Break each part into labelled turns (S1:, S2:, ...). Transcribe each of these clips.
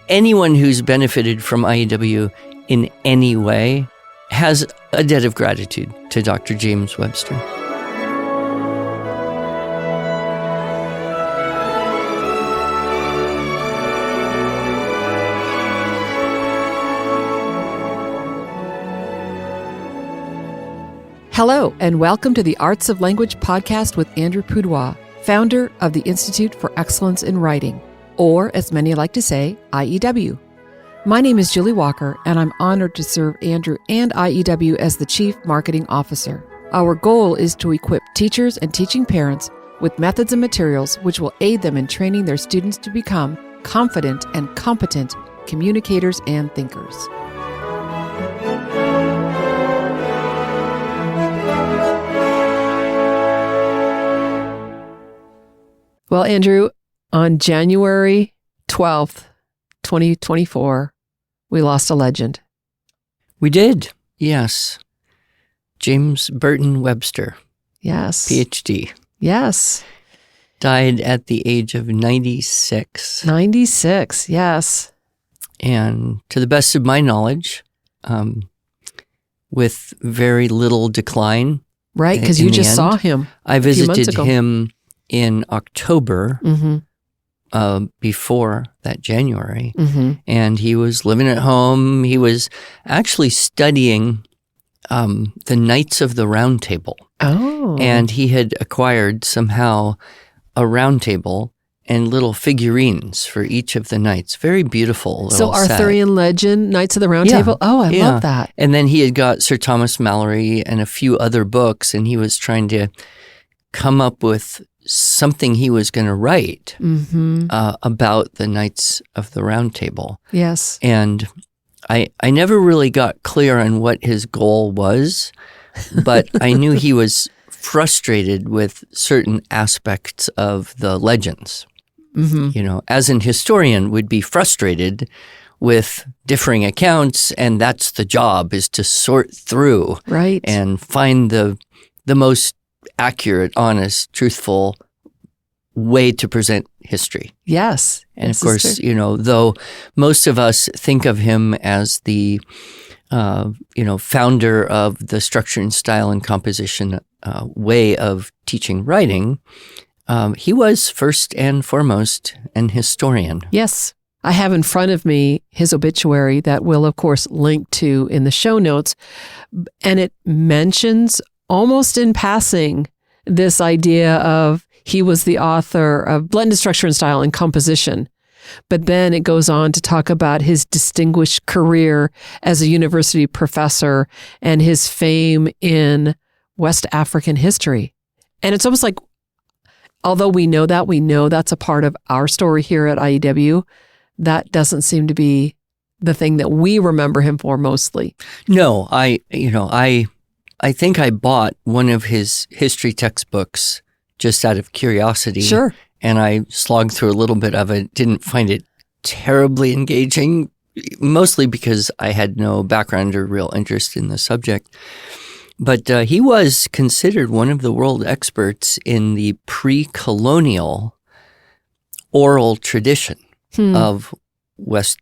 S1: anyone who's benefited from IEW in any way has a debt of gratitude to Dr. James Webster.
S2: Hello, and welcome to the Arts of Language podcast with Andrew Pudewa, founder of the Institute for Excellence in Writing, or as many like to say, IEW. My name is Julie Walker, and I'm honored to serve Andrew and IEW as the Chief Marketing Officer. Our goal is to equip teachers and teaching parents with methods and materials which will aid them in training their students to become confident and competent communicators and thinkers. Well, Andrew, on January 12th, 2024, we lost a legend.
S1: We did, yes. James Burton Webster.
S2: Yes.
S1: PhD.
S2: Yes.
S1: Died at the age of 96.
S2: 96, yes.
S1: And to the best of my knowledge, with very little decline.
S2: Right, because you just saw him.
S1: I visited him in October, before that January, and he was living at home. He was actually studying the Knights of the Round Table.
S2: Oh.
S1: And he had acquired somehow a round table and little figurines for each of the knights. Very beautiful little set.
S2: Arthurian legend, Knights of the Round Table? Oh, I love that.
S1: And then he had got Sir Thomas Malory and a few other books, and he was trying to come up with something he was going to write about the Knights of the Round Table.
S2: Yes.
S1: And I never really got clear on what his goal was, but I knew he was frustrated with certain aspects of the legends. You know, as an historian would be frustrated with differing accounts, and that's the job, is to sort through and find the most accurate, honest, truthful way to present history.
S2: Yes.
S1: And of course, you know, though most of us think of him as the, founder of the structure and style and composition way of teaching writing, he was first and foremost an historian.
S2: Yes. I have in front of me his obituary that we'll, of course, link to in the show notes. And it mentions almost in passing this idea of he was the author of Blended Structure and Style and Composition. But then it goes on to talk about his distinguished career as a university professor and his fame in West African history. And it's almost like, although we know that's a part of our story here at IEW, that doesn't seem to be the thing that we remember him for mostly.
S1: No, I think I bought one of his history textbooks just out of curiosity.
S2: Sure.
S1: And I slogged through a little bit of it, didn't find it terribly engaging, mostly because I had no background or real interest in the subject. But he was considered one of the world experts in the pre-colonial oral tradition of West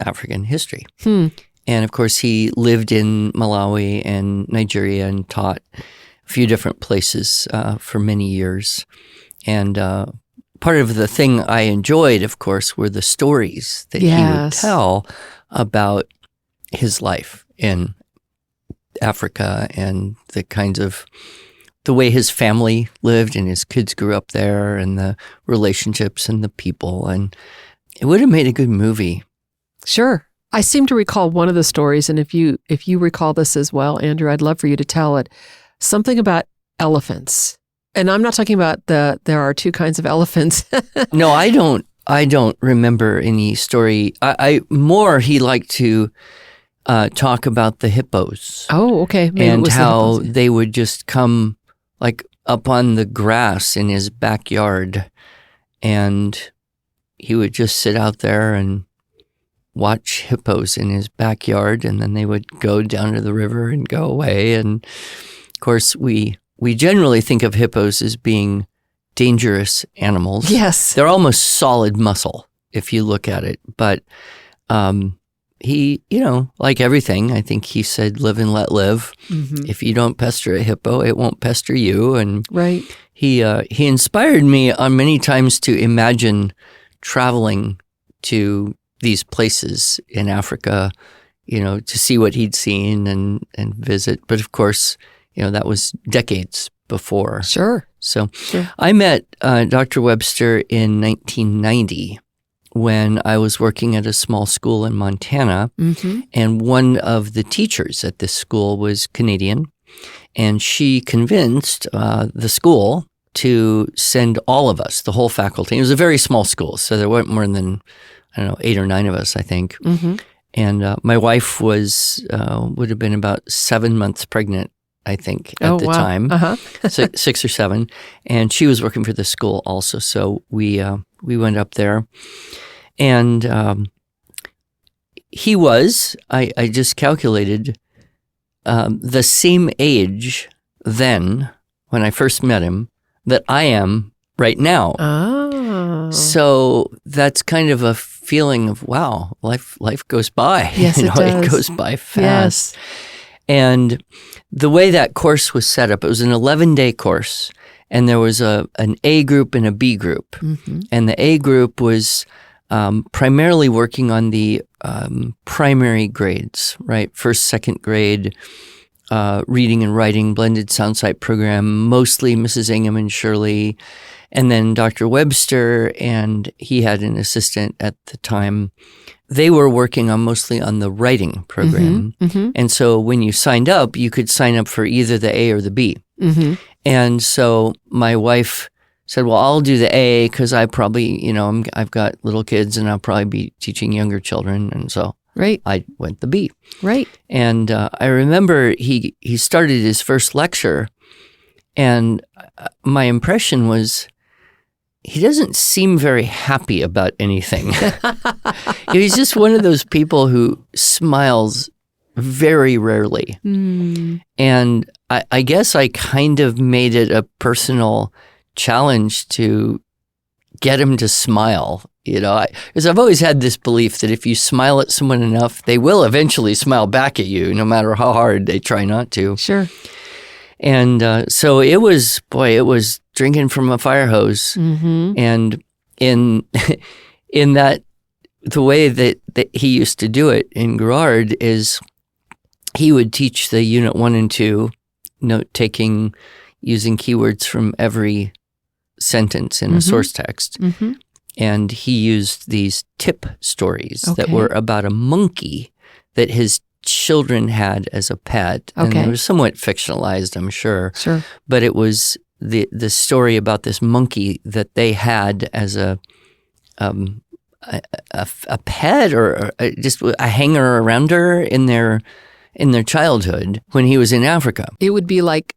S1: African history. And of course, he lived in Malawi and Nigeria and taught a few different places for many years. And part of the thing I enjoyed, of course, were the stories that he would tell about his life in Africa and the way his family lived and his kids grew up there and the relationships and the people. And it would have made a good movie. Sure.
S2: I seem to recall one of the stories, and if you recall this as well, Andrew, I'd love for you to tell it. Something about elephants. And I'm not talking about there are two kinds of elephants.
S1: No, I don't remember any story. He liked to talk about the hippos.
S2: Oh, okay. Maybe
S1: and how they would just come like up on the grass in his backyard, and he would just sit out there and watch hippos in his backyard, and then they would go down to the river and go away. And of course, we generally think of hippos as being dangerous animals.
S2: Yes.
S1: They're almost solid muscle. if you look at it. But he, like everything, I think he said, live and let live. Mm-hmm. If you don't pester a hippo, it won't pester you. And
S2: right.
S1: He inspired me on many times to imagine traveling to these places in Africa, to see what he'd seen and visit. But of course, that was decades before.
S2: Sure.
S1: So I met Dr. Webster in 1990 when I was working at a small school in Montana. Mm-hmm. And one of the teachers at this school was Canadian. And she convinced the school to send all of us, the whole faculty. It was a very small school, so there weren't more than, 8 or 9 of us, I think. Mm-hmm. And my wife would have been about 7 months pregnant, I think, at the time, 6 or 7. And she was working for the school also, so we went up there. And he was, I just calculated, the same age then, when I first met him, that I am right now. Oh. So that's kind of a feeling of, wow, life goes by.
S2: Yes, it does.
S1: It goes by fast. Yes. And the way that course was set up, it was an 11-day course, and there was an A group and a B group. Mm-hmm. And the A group was primarily working on the primary grades, right? First, second grade, reading and writing, blended sound sight program, mostly Mrs. Ingham and Shirley. And then Dr. Webster, and he had an assistant at the time. They were working mostly on the writing program. Mm-hmm, mm-hmm. And so when you signed up, you could sign up for either the A or the B. Mm-hmm. And so my wife said, well, I'll do the A because I probably, I've got little kids and I'll probably be teaching younger children. And so
S2: right.
S1: I went the B.
S2: Right.
S1: And I remember he started his first lecture, and my impression was he doesn't seem very happy about anything. He's just one of those people who smiles very rarely. Mm. And I guess I kind of made it a personal challenge to get him to smile, because I've always had this belief that if you smile at someone enough, they will eventually smile back at you, no matter how hard they try not to.
S2: Sure.
S1: And so it was drinking from a fire hose. Mm-hmm. And in that, the way that he used to do it in Girard is he would teach the unit 1 and 2, note-taking, using keywords from every sentence in a source text. Mm-hmm. And he used these tip stories that were about a monkey that his children had as a pet. And they were somewhat fictionalized, I'm sure. Sure. But it was the story about this monkey that they had as a pet or just a hanger around her in their childhood when he was in Africa.
S2: It would be like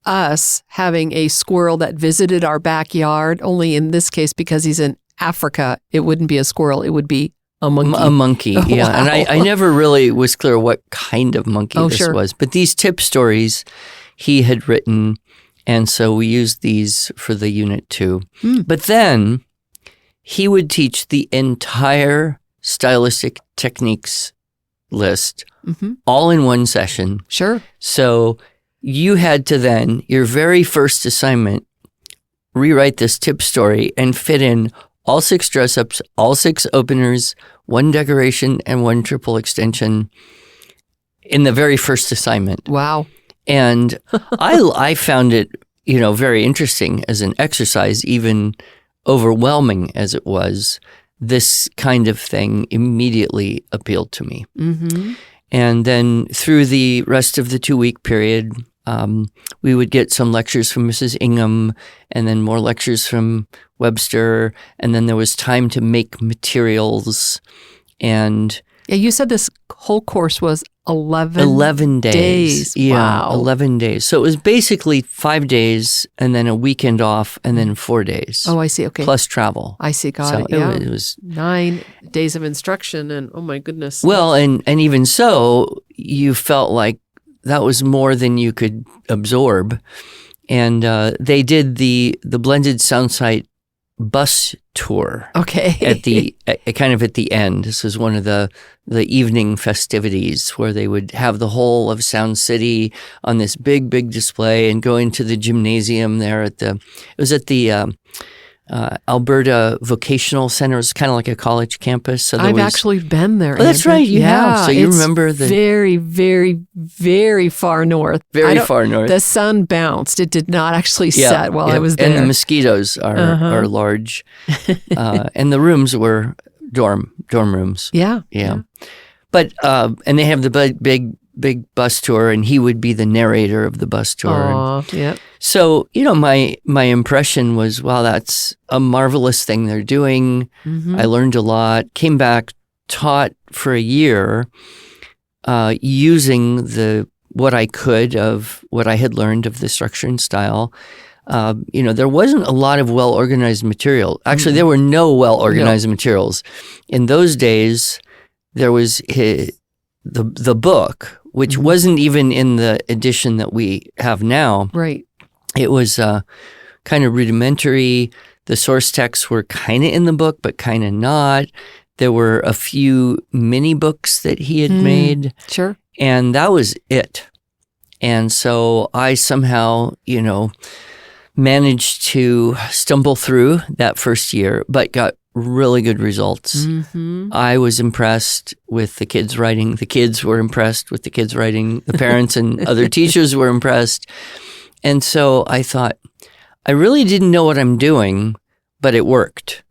S2: us having a squirrel that visited our backyard, only in this case, because he's in Africa, it wouldn't be a squirrel, it would be a monkey.
S1: A monkey, yeah. Wow. And I never really was clear what kind of monkey this was. But these tip stories he had written, and so we used these for the unit 2. But then he would teach the entire stylistic techniques list all in one session.
S2: Sure.
S1: So you had to then, your very first assignment, rewrite this tip story and fit in all 6 dress-ups, all 6 openers, 1 decoration, and 1 triple extension in the very first assignment.
S2: Wow.
S1: And I found it, very interesting as an exercise, even overwhelming as it was. This kind of thing immediately appealed to me. Mm-hmm. And then through the rest of the 2-week period, we would get some lectures from Mrs. Ingham and then more lectures from Webster. And then there was time to make materials. And
S2: you said this whole course was 11 days.
S1: Yeah,
S2: wow.
S1: 11 days. So it was basically 5 days and then a weekend off and then 4 days.
S2: Oh, I see. Okay.
S1: Plus travel.
S2: I see. Got it. Yeah. It was 9 days of instruction and oh my goodness.
S1: Well, and even so, you felt like that was more than you could absorb. And they did the blended sound sight bus tour.
S2: Okay.
S1: Kind of at the end. This was one of the evening festivities where they would have the whole of Sound City on this big display and go into the gymnasium there it was at the Alberta Vocational Center. It was kind of like a college campus. So
S2: I've actually been there.
S1: Oh, that's right. You have. So you remember the
S2: very, very, very far north.
S1: Very far north.
S2: The sun bounced. It did not actually set while I was there.
S1: And the mosquitoes are large. And the rooms were dorm rooms.
S2: Yeah.
S1: But and they have the big bus tour, and he would be the narrator of the bus tour.
S2: Yeah.
S1: So, my impression was, wow, that's a marvelous thing they're doing. I learned a lot, came back, taught for a year, using what I could of what I had learned of the structure and style. There wasn't a lot of well-organized material. Actually, there were no well-organized materials. In those days, there was the book, which wasn't even in the edition that we have now.
S2: Right.
S1: It was kind of rudimentary. The source texts were kind of in the book, but kind of not. There were a few mini books that he had made.
S2: Sure.
S1: And that was it. And so I somehow, managed to stumble through that first year, but got really good results. I was impressed with the kids' writing. The kids were impressed with the kids' writing. The parents and other teachers were impressed. And so I thought, I really didn't know what I'm doing, but it worked.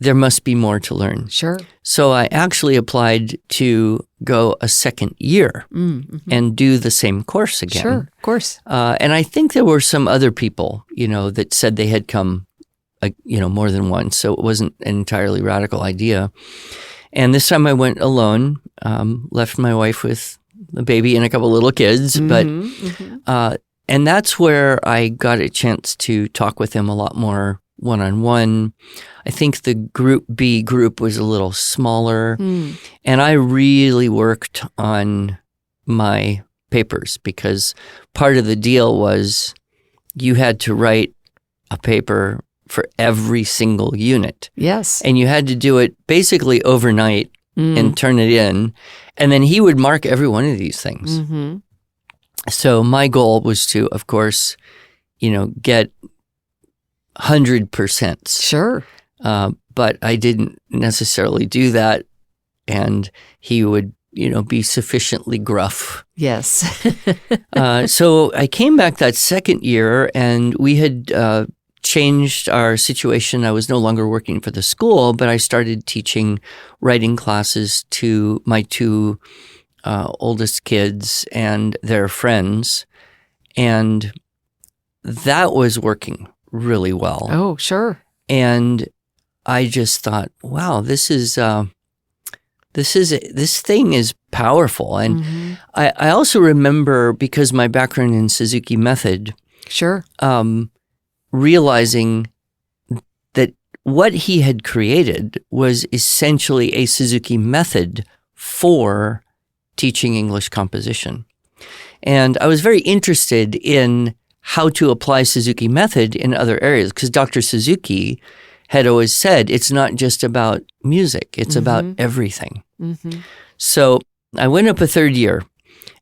S1: There must be more to learn.
S2: Sure.
S1: So I actually applied to go a second year and do the same course again.
S2: Sure, of course.
S1: And I think there were some other people, that said they had come more than once. So it wasn't an entirely radical idea. And this time I went alone, left my wife with a baby and a couple little kids. And that's where I got a chance to talk with him a lot more one-on-one. I think the Group B group was a little smaller. And I really worked on my papers because part of the deal was you had to write a paper for every single unit.
S2: Yes.
S1: And you had to do it basically overnight and turn it in. And then he would mark every one of these things. So my goal was to, of course, get 100%.
S2: Sure.
S1: But I didn't necessarily do that. And he would, be sufficiently gruff.
S2: Yes.
S1: So I came back that second year and we had changed our situation. I was no longer working for the school, but I started teaching writing classes to my two oldest kids and their friends. And that was working really well.
S2: Oh, sure.
S1: And I just thought, wow, this thing is powerful. And I also remember, because my background in Suzuki method,
S2: sure,
S1: realizing that what he had created was essentially a Suzuki method for teaching English composition. And I was very interested in how to apply Suzuki method in other areas, because Dr. Suzuki had always said it's not just about music, it's about everything. So I went up a third year,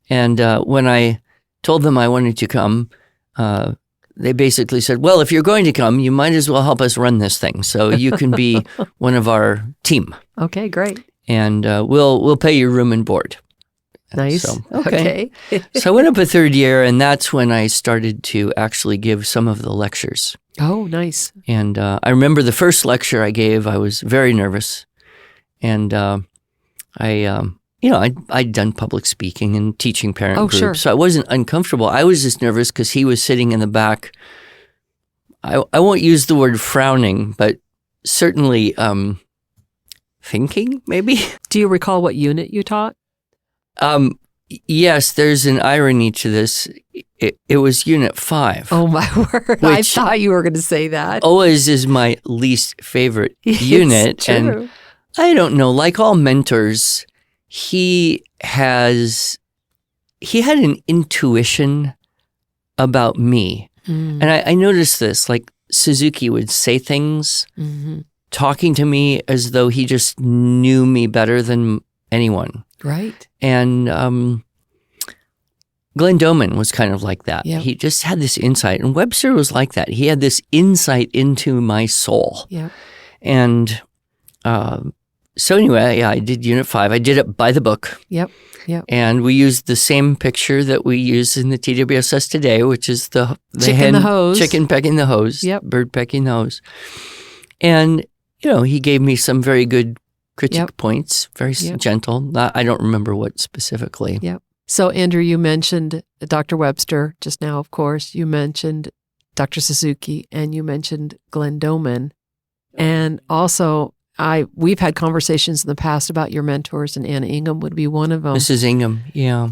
S1: and when I told them I wanted to come, they basically said, well, if you're going to come, you might as well help us run this thing. So you can be one of our team.
S2: Okay, great.
S1: And we'll pay your room and board.
S2: Nice.
S1: So, okay. So I went up a third year, and that's when I started to actually give some of the lectures.
S2: Oh, nice.
S1: And I remember the first lecture I gave, I was very nervous. And I'd done public speaking and teaching parent groups,
S2: sure.
S1: so I wasn't uncomfortable. I was just nervous because he was sitting in the back. I won't use the word frowning, but certainly thinking, maybe.
S2: Do you recall what unit you taught?
S1: Yes, there's an irony to this. It was Unit 5.
S2: Oh, my word. I thought you were going to say that.
S1: Always is my least favorite unit.
S2: True.
S1: And I don't know, like all mentors, he had an intuition about me. And I noticed this, like Suzuki would say things,
S2: Mm-hmm.
S1: talking to me as though he just knew me better than anyone.
S2: Right.
S1: And Glenn Doman was kind of like that.
S2: Yep.
S1: He just had this insight. And Webster was like that. He had this insight into my soul.
S2: Yeah.
S1: And so anyway, yeah, I did Unit 5. I did it by the book.
S2: Yep. Yep.
S1: And we used the same picture that we use in the TWSS today, which is the
S2: Chicken
S1: hen,
S2: the hose.
S1: chicken pecking the hose,
S2: Yep.
S1: bird pecking the hose. And, he gave me some very good critique
S2: Yep.
S1: points, very
S2: Yep.
S1: gentle. I don't remember what specifically.
S2: Yep. So, Andrew, you mentioned Dr. Webster just now, of course. You mentioned Dr. Suzuki, and you mentioned Glenn Doman. And also, we've had conversations in the past about your mentors, and Anna Ingham would be one of them.
S1: Mrs. Ingham, yeah.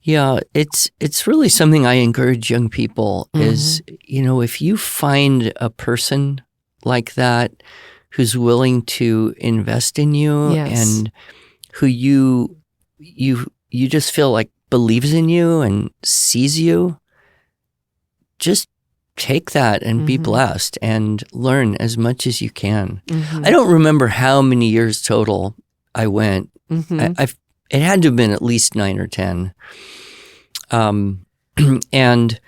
S1: Yeah, it's really something I encourage young people is, if you find a person like that who's willing to invest in you
S2: Yes.
S1: and who you just feel like believes in you and sees you, just take that and be blessed and learn as much as you can.
S2: Mm-hmm.
S1: I don't remember how many years total I went.
S2: Mm-hmm.
S1: It had to have been at least 9 or 10. And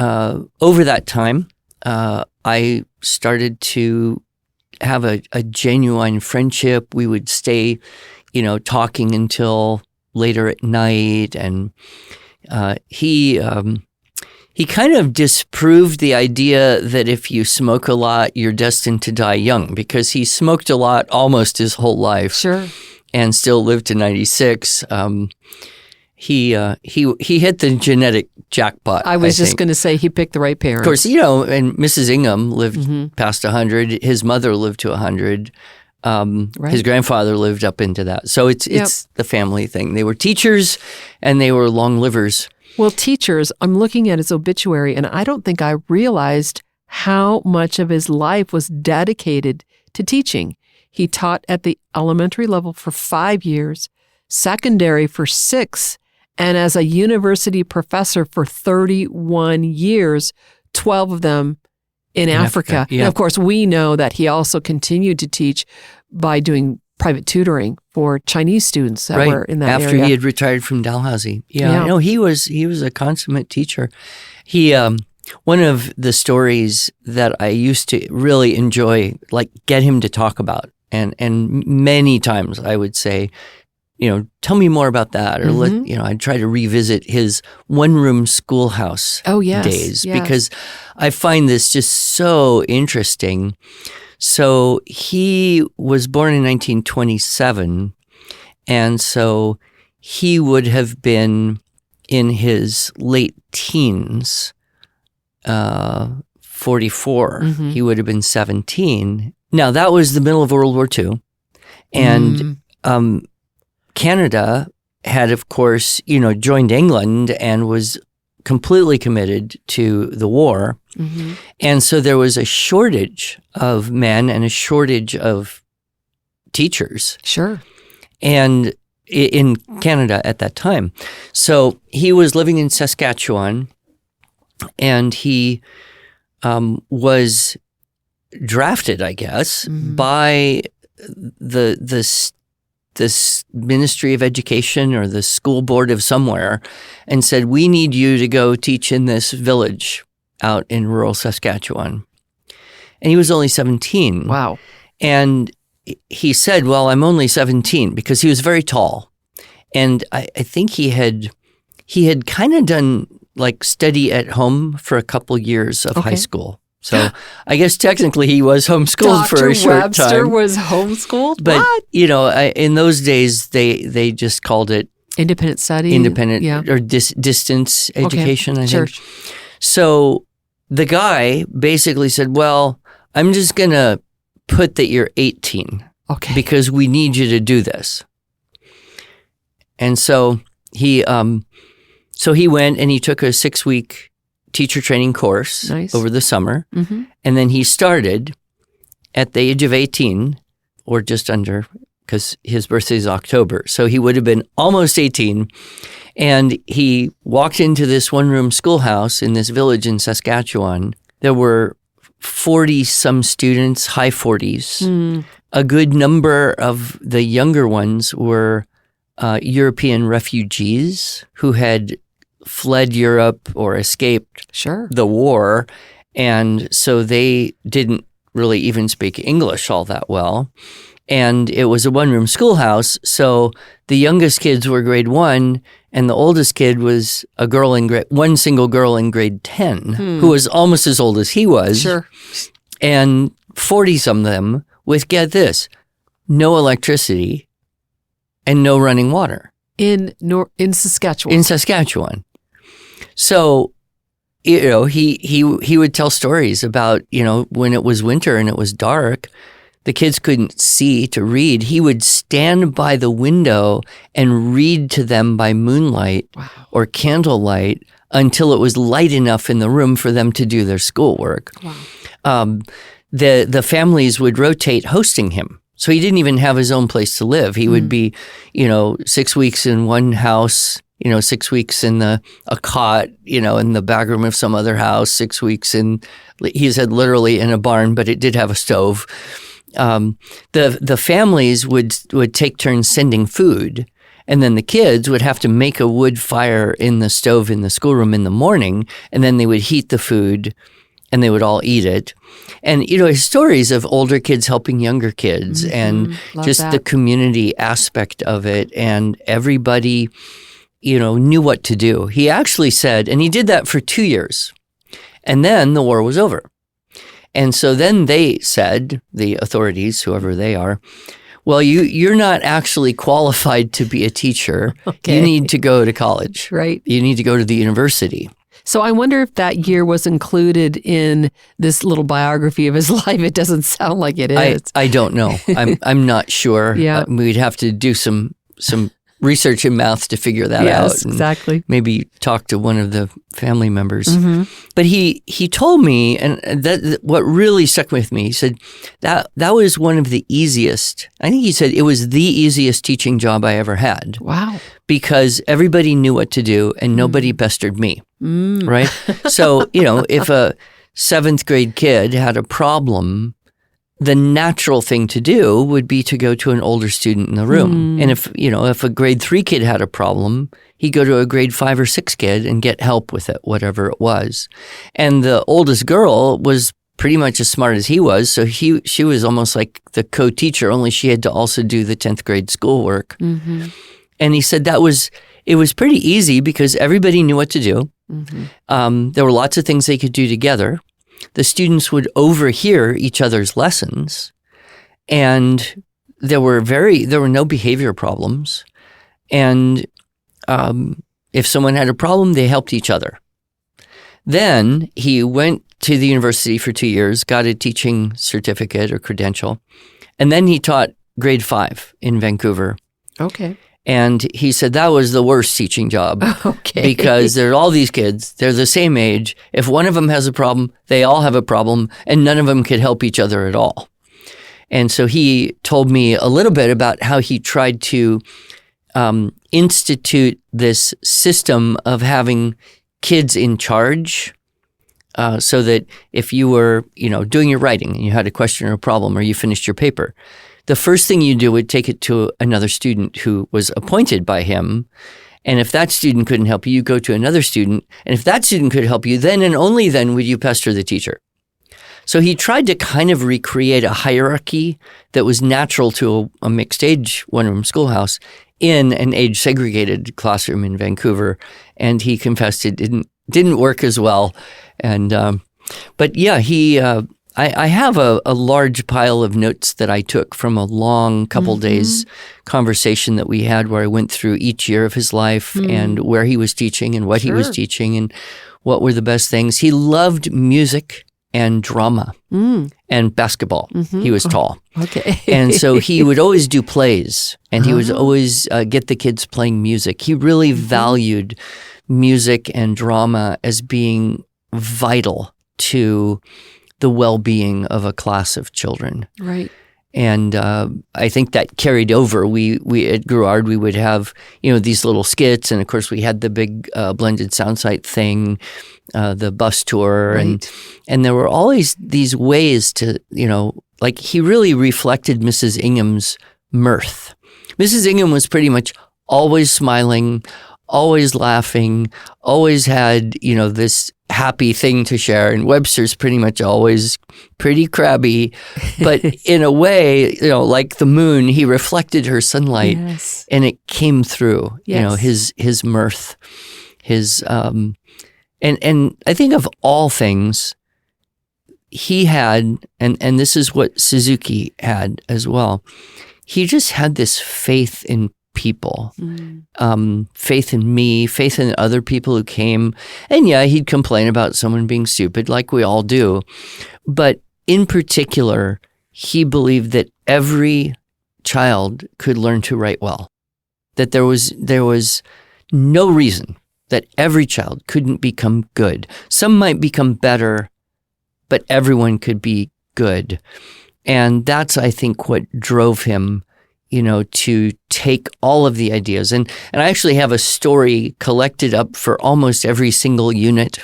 S1: over that time, I started to have a genuine friendship. We would stay, talking until later at night. And he kind of disproved the idea that if you smoke a lot, you're destined to die young, because he smoked a lot almost his whole life.
S2: Sure.
S1: And still lived to 96. He hit the genetic jackpot.
S2: I was just going to say he picked the right parents.
S1: Of course, and Mrs. Ingham lived past 100. His mother lived to 100.
S2: Right.
S1: His grandfather lived up into that. So it's the family thing. They were teachers and they were long livers.
S2: Well, teachers, I'm looking at his obituary, and I don't think I realized how much of his life was dedicated to teaching. He taught at the elementary level for 5 years, secondary for 6, and as a university professor for 31 years, 12 of them in Africa.
S1: Yeah.
S2: And of course, we know that he also continued to teach by doing private tutoring for Chinese students that were in that
S1: After
S2: area.
S1: he had retired from Dalhousie.
S2: Yeah.
S1: No, he was a consummate teacher. He one of the stories that I used to really enjoy, like get him to talk about, and many times I would say, tell me more about that, or I'd try to revisit his one-room schoolhouse days, because I find this just so interesting. So he was born in 1927, and so he would have been in his late teens, 44. He would have been 17. Now, that was the middle of World War II, and Canada had, of course, joined England and was completely committed to the war. And so there was a shortage of men and a shortage of teachers.
S2: Sure.
S1: And in Canada at that time. So he was living in Saskatchewan, and he was drafted, I guess, by this Ministry of Education or the school board of somewhere, and said, we need you to go teach in this village out in rural Saskatchewan. And he was only 17.
S2: Wow.
S1: And he said, well, I'm only 17, because he was very tall. And I think he had kind of done like study at home for a couple years of high school. So I guess technically he was homeschooled for a short
S2: Webster
S1: time.
S2: Dr. Webster was homeschooled?
S1: But,
S2: what?
S1: In those days, they just called it
S2: Independent study?
S1: or distance education, I
S2: Sure.
S1: think. So the guy basically said, well, I'm just going to put that you're 18 because we need you to do this. And so he went and he took a 6-week teacher training course over the summer. And then he started at the age of 18, or just under, because his birthday is October. So he would have been almost 18. And he walked into this one-room schoolhouse in this village in Saskatchewan. There were 40-some students, high 40s. A good number of the younger ones were European refugees who had fled Europe or escaped the war. And so they didn't really even speak English all that well. And it was a one-room schoolhouse. So the youngest kids were grade 1, and the oldest kid was one single girl in grade 10, who was almost as old as he was.
S2: Sure.
S1: And 40-some of them with, get this, no electricity and no running water.
S2: In Saskatchewan.
S1: In Saskatchewan. So, he would tell stories about, when it was winter and it was dark, the kids couldn't see to read. He would stand by the window and read to them by moonlight or candlelight until it was light enough in the room for them to do their schoolwork. Wow. The families would rotate hosting him. So he didn't even have his own place to live. He would be, 6 weeks in one house, 6 weeks in a cot, in the back room of some other house, 6 weeks he said literally in a barn, but it did have a stove. The families would take turns sending food, and then the kids would have to make a wood fire in the stove in the schoolroom in the morning, and then they would heat the food and they would all eat it. And, stories of older kids helping younger kids and just the community aspect of it. And everybody, knew what to do. He actually said, and he did that for 2 years. And then the war was over. And so then they said, the authorities, whoever they are, well, you're not actually qualified to be a teacher. Okay. You need to go to college.
S2: Right.
S1: You need to go to the university.
S2: So I wonder if that year was included in this little biography of his life. It doesn't sound like it is.
S1: I don't know. I'm not sure.
S2: Yeah.
S1: We'd have to do some research in math to figure that out.
S2: Yes, exactly.
S1: Maybe talk to one of the family members. But he told me, and that what really stuck with me, he said that was one of the easiest. I think he said it was the easiest teaching job I ever had.
S2: Wow.
S1: Because everybody knew what to do and nobody pestered me. Right? So, if a 7th grade kid had a problem, the natural thing to do would be to go to an older student in the room. And if a grade 3 kid had a problem, he'd go to a grade 5 or 6 kid and get help with it, whatever it was. And the oldest girl was pretty much as smart as he was. So she was almost like the co-teacher, only she had to also do the 10th grade schoolwork. And he said it was pretty easy because everybody knew what to do. There were lots of things they could do together. The students would overhear each other's lessons, and there were no behavior problems. And if someone had a problem, they helped each other. Then he went to the university for 2 years, got a teaching certificate or credential, and then he taught grade 5 in Vancouver.
S2: Okay.
S1: And he said that was the worst teaching job. Okay. Because there are all these kids, they're the same age. If one of them has a problem, they all have a problem, and none of them could help each other at all. And so he told me a little bit about how he tried to institute this system of having kids in charge, so that if you were, doing your writing and you had a question or a problem, or you finished your paper, the first thing you do would take it to another student who was appointed by him. And if that student couldn't help you, you go to another student. And if that student could help you, then and only then would you pester the teacher. So he tried to kind of recreate a hierarchy that was natural to a mixed age one-room schoolhouse in an age segregated classroom in Vancouver. And he confessed it didn't work as well. And but yeah, I have a large pile of notes that I took from a long couple days conversation that we had, where I went through each year of his life and where he was teaching and what he was teaching and what were the best things. He loved music and drama and basketball. He was tall.
S2: Okay.
S1: And so he would always do plays, and he would always get the kids playing music. He really valued music and drama as being vital to the well-being of a class of children.
S2: Right.
S1: And I think that carried over. We at Gruard, we would have, these little skits. And of course, we had the big blended sound site thing, the bus tour.
S2: Right.
S1: And there were always these ways to, like he really reflected Mrs. Ingham's mirth. Mrs. Ingham was pretty much always smiling, always laughing, always had, this happy thing to share. And Webster's pretty much always pretty crabby, but in a way, like the moon, he reflected her sunlight,
S2: yes.
S1: and it came through,
S2: Yes.
S1: his mirth, his, and I think of all things, he had, and this is what Suzuki had as well. He just had this faith in people, faith in me, faith in other people who came. And yeah, he'd complain about someone being stupid like we all do. But in particular, he believed that every child could learn to write well, that there was no reason that every child couldn't become good. Some might become better, but everyone could be good. And that's, I think, what drove him to take all of the ideas. And I actually have a story collected up for almost every single unit,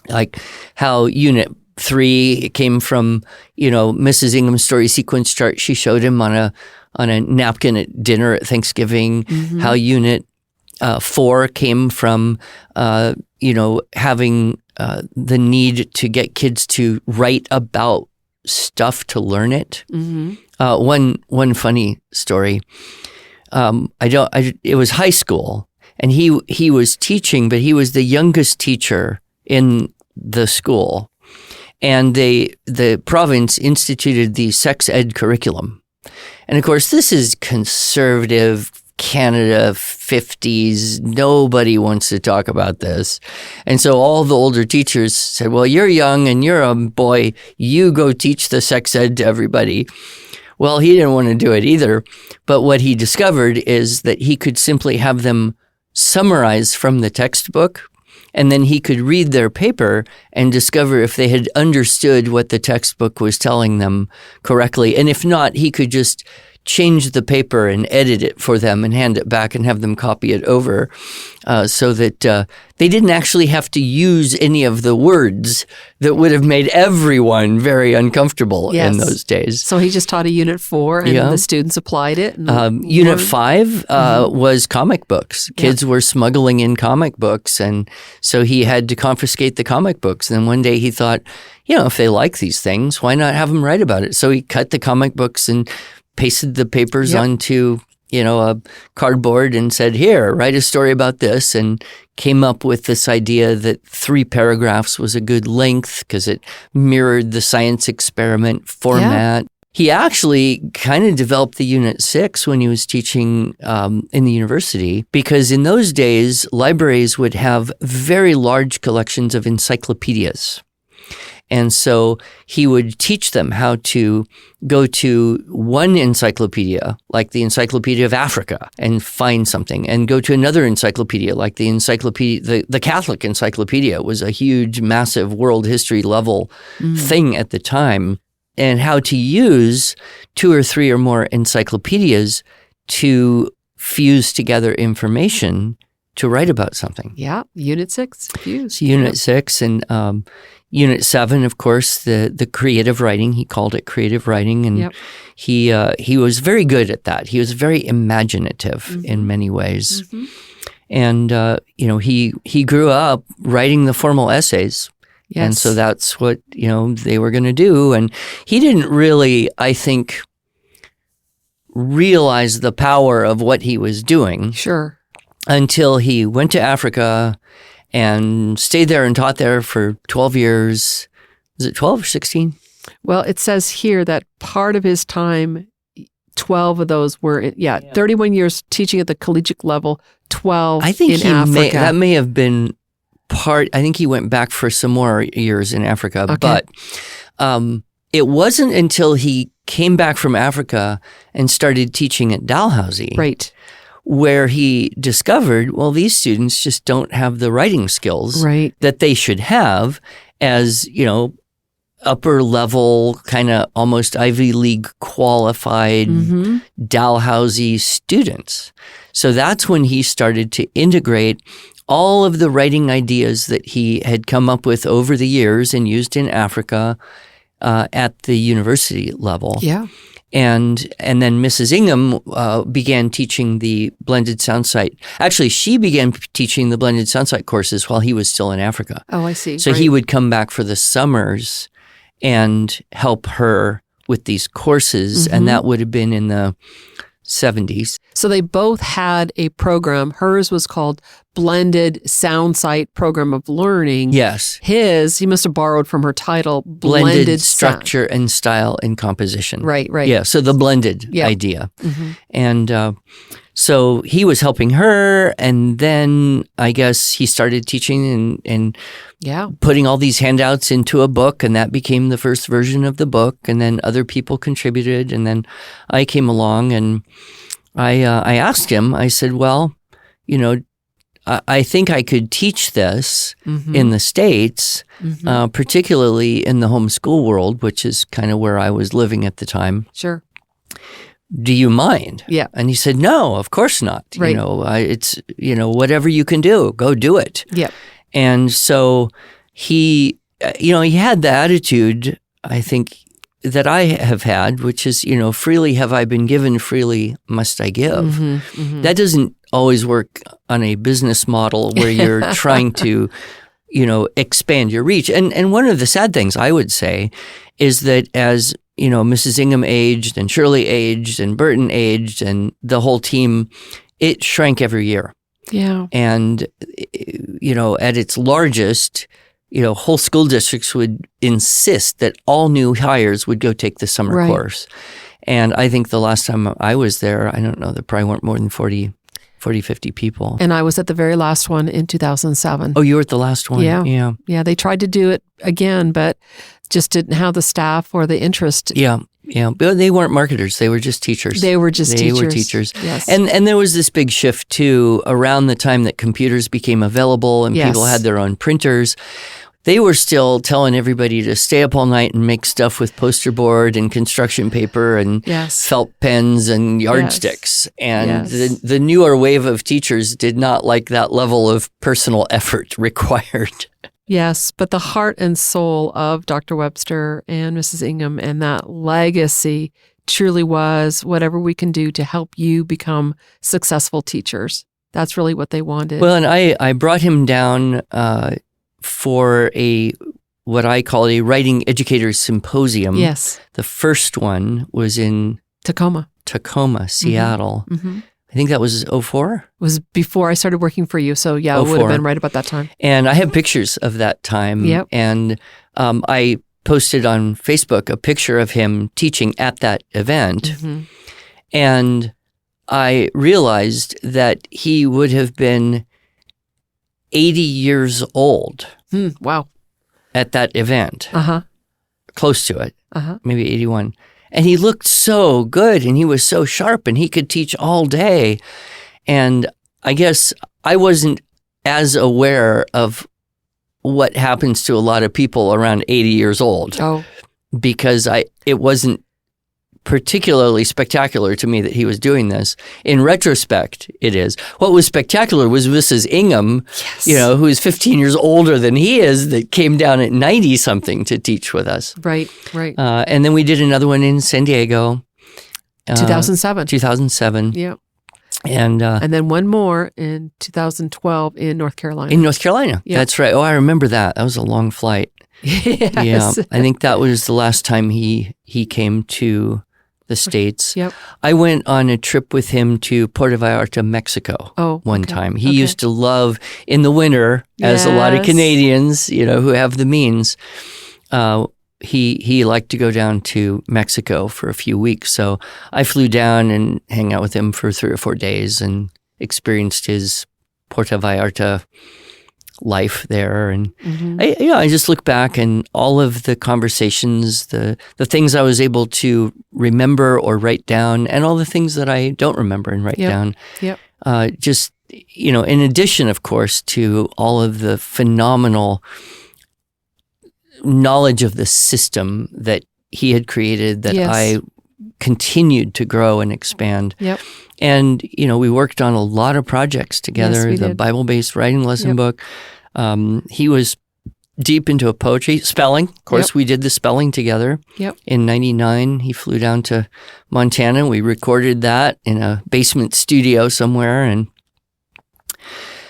S1: like how Unit 3 came from, Mrs. Ingham's story sequence chart. She showed him on a napkin at dinner at Thanksgiving, how Unit 4 came from, having the need to get kids to write about stuff to learn it. One funny story. It was high school, and he was teaching, but he was the youngest teacher in the school, and the province instituted the sex ed curriculum, and of course this is conservative Canada 50s. Nobody wants to talk about this. And so all the older teachers said, well, you're young and you're a boy. You go teach the sex ed to everybody. Well, he didn't want to do it either. But what he discovered is that he could simply have them summarize from the textbook, and then he could read their paper and discover if they had understood what the textbook was telling them correctly. And if not, he could just change the paper and edit it for them and hand it back and have them copy it over, so that they didn't actually have to use any of the words that would have made everyone very uncomfortable in those days.
S2: So he just taught a Unit 4 and the students applied it.
S1: Unit 5 was comic books. Kids were smuggling in comic books, and so he had to confiscate the comic books. And then one day he thought, if they like these things, why not have them write about it? So he cut the comic books and pasted the papers onto, a cardboard and said, here, write a story about this, and came up with this idea that 3 paragraphs was a good length because it mirrored the science experiment format. Yeah. He actually kind of developed the Unit 6 when he was teaching in the university, because in those days, libraries would have very large collections of encyclopedias. And so he would teach them how to go to one encyclopedia, like the Encyclopedia of Africa, and find something, and go to another encyclopedia, like the the Catholic Encyclopedia was a huge, massive world history level thing at the time, and how to use 2 or 3 or more encyclopedias to fuse together information to write about something.
S2: Yeah, Unit 6, fuse.
S1: So Unit 6 and Unit 7, of course, the creative writing. He called it creative writing, and he was very good at that. He was very imaginative in many ways, and he grew up writing the formal essays, and so that's what they were going to do. And he didn't really, I think, realize the power of what he was doing.
S2: Sure.
S1: Until he went to Africa and stayed there and taught there for 12 years. Was it 12 or 16?
S2: Well, it says here that part of his time, 12 of those were, 31 years teaching at the collegiate level, 12 in Africa.
S1: That may have been part. I think he went back for some more years in Africa. Okay. But it wasn't until he came back from Africa and started teaching at Dalhousie.
S2: Right.
S1: Where he discovered, well, these students just don't have the writing skills that they should have as, upper level, kind of almost Ivy League qualified Dalhousie students. So that's when he started to integrate all of the writing ideas that he had come up with over the years and used in Africa at the university level.
S2: Yeah.
S1: And then Mrs. Ingham began teaching the blended sound site. Actually, she began teaching the blended sound site courses while he was still in Africa.
S2: Oh, I see.
S1: So he would come back for the summers and help her with these courses, and that would have been in the 70s.
S2: So they both had a program. Hers was called Blended Sound Site Program of Learning.
S1: Yes.
S2: His, he must have borrowed from her title,
S1: Blended Structure and Style and Composition.
S2: Right.
S1: Yeah, so the blended idea. And so he was helping her, and then I guess he started teaching and putting all these handouts into a book, and that became the first version of the book, and then other people contributed, and then I came along, and I asked him, I said, well, you know, I think I could teach this in the States, particularly in the homeschool world, which is kind of where I was living at the time.
S2: Sure.
S1: Do you mind?
S2: Yeah.
S1: And he said, no, of course not.
S2: Right.
S1: You know, it's, you know, whatever you can do, go do it.
S2: Yeah.
S1: And so he, you know, he had the attitude, I think, that I have had, which is, you know, freely have I been given, freely must I give. That doesn't always work on a business model where you're trying to, you know, expand your reach. And one of the sad things I would say is that as, you know, Mrs. Ingham aged and Shirley aged and Burton aged and the whole team, it shrank every year.
S2: Yeah.
S1: And, you know, at its largest, you know, whole school districts would insist that all new hires would go take the summer course. And I think the last time I was there, I don't know, there probably weren't more than 40, 50 people.
S2: And I was at the very last one in 2007.
S1: Oh, you were at the last one?
S2: Yeah. Yeah, they tried to do it again, but just didn't have the staff or the interest.
S1: Yeah. Yeah, but they weren't marketers. They were just teachers.
S2: They were just teachers.
S1: They were teachers.
S2: Yes.
S1: And there was this big shift, too, around the time that computers became available and people had their own printers. They were still telling everybody to stay up all night and make stuff with poster board and construction paper and felt pens and yardsticks. And the newer wave of teachers did not like that level of personal effort required.
S2: Yes, but the heart and soul of Dr. Webster and Mrs. Ingham and that legacy truly was whatever we can do to help you become successful teachers. That's really what they wanted.
S1: Well, and I brought him down for what I call a writing educators symposium.
S2: Yes.
S1: The first one was in
S2: Tacoma,
S1: Seattle. I think that was 2004.
S2: It was before I started working for you. So yeah, it would have been right about that time.
S1: And I have pictures of that time.
S2: Yep.
S1: And I posted on Facebook a picture of him teaching at that event. And I realized that he would have been 80 years old.
S2: Wow.
S1: At that event. Close to it. Maybe 81. And he looked so good and he was so sharp and he could teach all day. And I guess I wasn't as aware of what happens to a lot of people around 80 years old. Because it wasn't particularly spectacular to me that he was doing this. In retrospect, it is. What was spectacular was Mrs. Ingham, you know, who is 15 years older than he is, that came down at 90-something to teach with us.
S2: Right.
S1: And then we did another one in San Diego.
S2: 2007. Yeah.
S1: And
S2: then one more in 2012 in North Carolina.
S1: Yep. That's right. Oh, I remember that. That was a long flight.
S2: Yes.
S1: Yeah. I think that was the last time he came to the States.
S2: Yep.
S1: I went on a trip with him to Puerto Vallarta, Mexico one time. He used to love, in the winter, as a lot of Canadians, you know, who have the means, he liked to go down to Mexico for a few weeks. So I flew down and hang out with him for 3 or 4 days and experienced his Puerto Vallarta life there. And I just look back and all of the conversations, the things I was able to remember or write down, and all the things that I don't remember and write down. Just, you know, in addition, of course, to all of the phenomenal knowledge of the system that he had created that
S2: Yes.
S1: I continued to grow and expand.
S2: Yep.
S1: And, we worked on a lot of projects together,
S2: Yes, we
S1: the
S2: did.
S1: Bible-based writing lesson
S2: Yep.
S1: book. He was deep into poetry, spelling. Of course,
S2: Yep.
S1: we did the spelling together.
S2: Yep.
S1: In 99, he flew down to Montana. We recorded that in a basement studio somewhere. And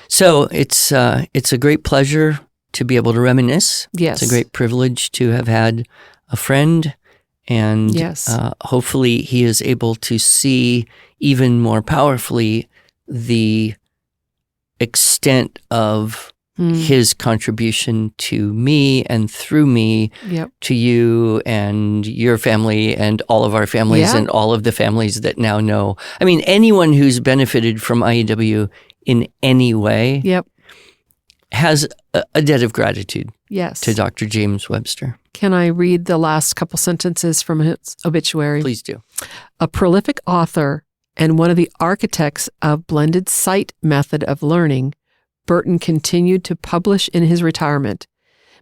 S1: so it's a great pleasure to be able to reminisce.
S2: Yes.
S1: It's a great privilege to have had a friend. And
S2: Yes.
S1: hopefully he is able to see even more powerfully the extent of his contribution to me and through me
S2: Yep.
S1: to you and your family and all of our families
S2: Yeah.
S1: and all of the families that now know. I mean, anyone who's benefited from IEW in any way
S2: Yep.
S1: has a debt of gratitude
S2: Yes.
S1: to Dr. James Webster.
S2: Can I read the last couple sentences from his obituary?
S1: Please do.
S2: A prolific author and one of the architects of blended sight method of learning, Burton continued to publish in his retirement.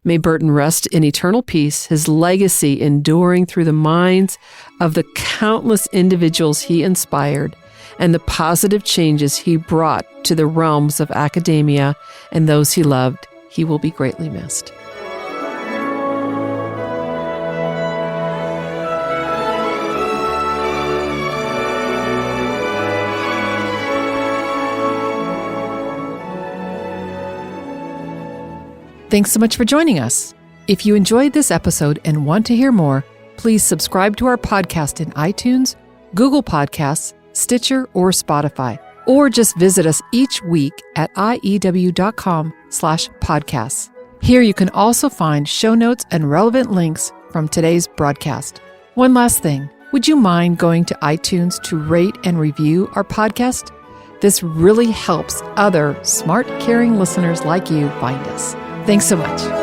S2: May Burton rest in eternal peace, his legacy enduring through the minds of the countless individuals he inspired and the positive changes he brought to the realms of academia and those he loved. He will be greatly missed. Thanks so much for joining us. If you enjoyed this episode and want to hear more, please subscribe to our podcast in iTunes, Google Podcasts, Stitcher, or Spotify, or just visit us each week at iew.com/podcasts. Here you can also find show notes and relevant links from today's broadcast. One last thing, would you mind going to iTunes to rate and review our podcast? This really helps other smart, caring listeners like you find us. Thanks so much.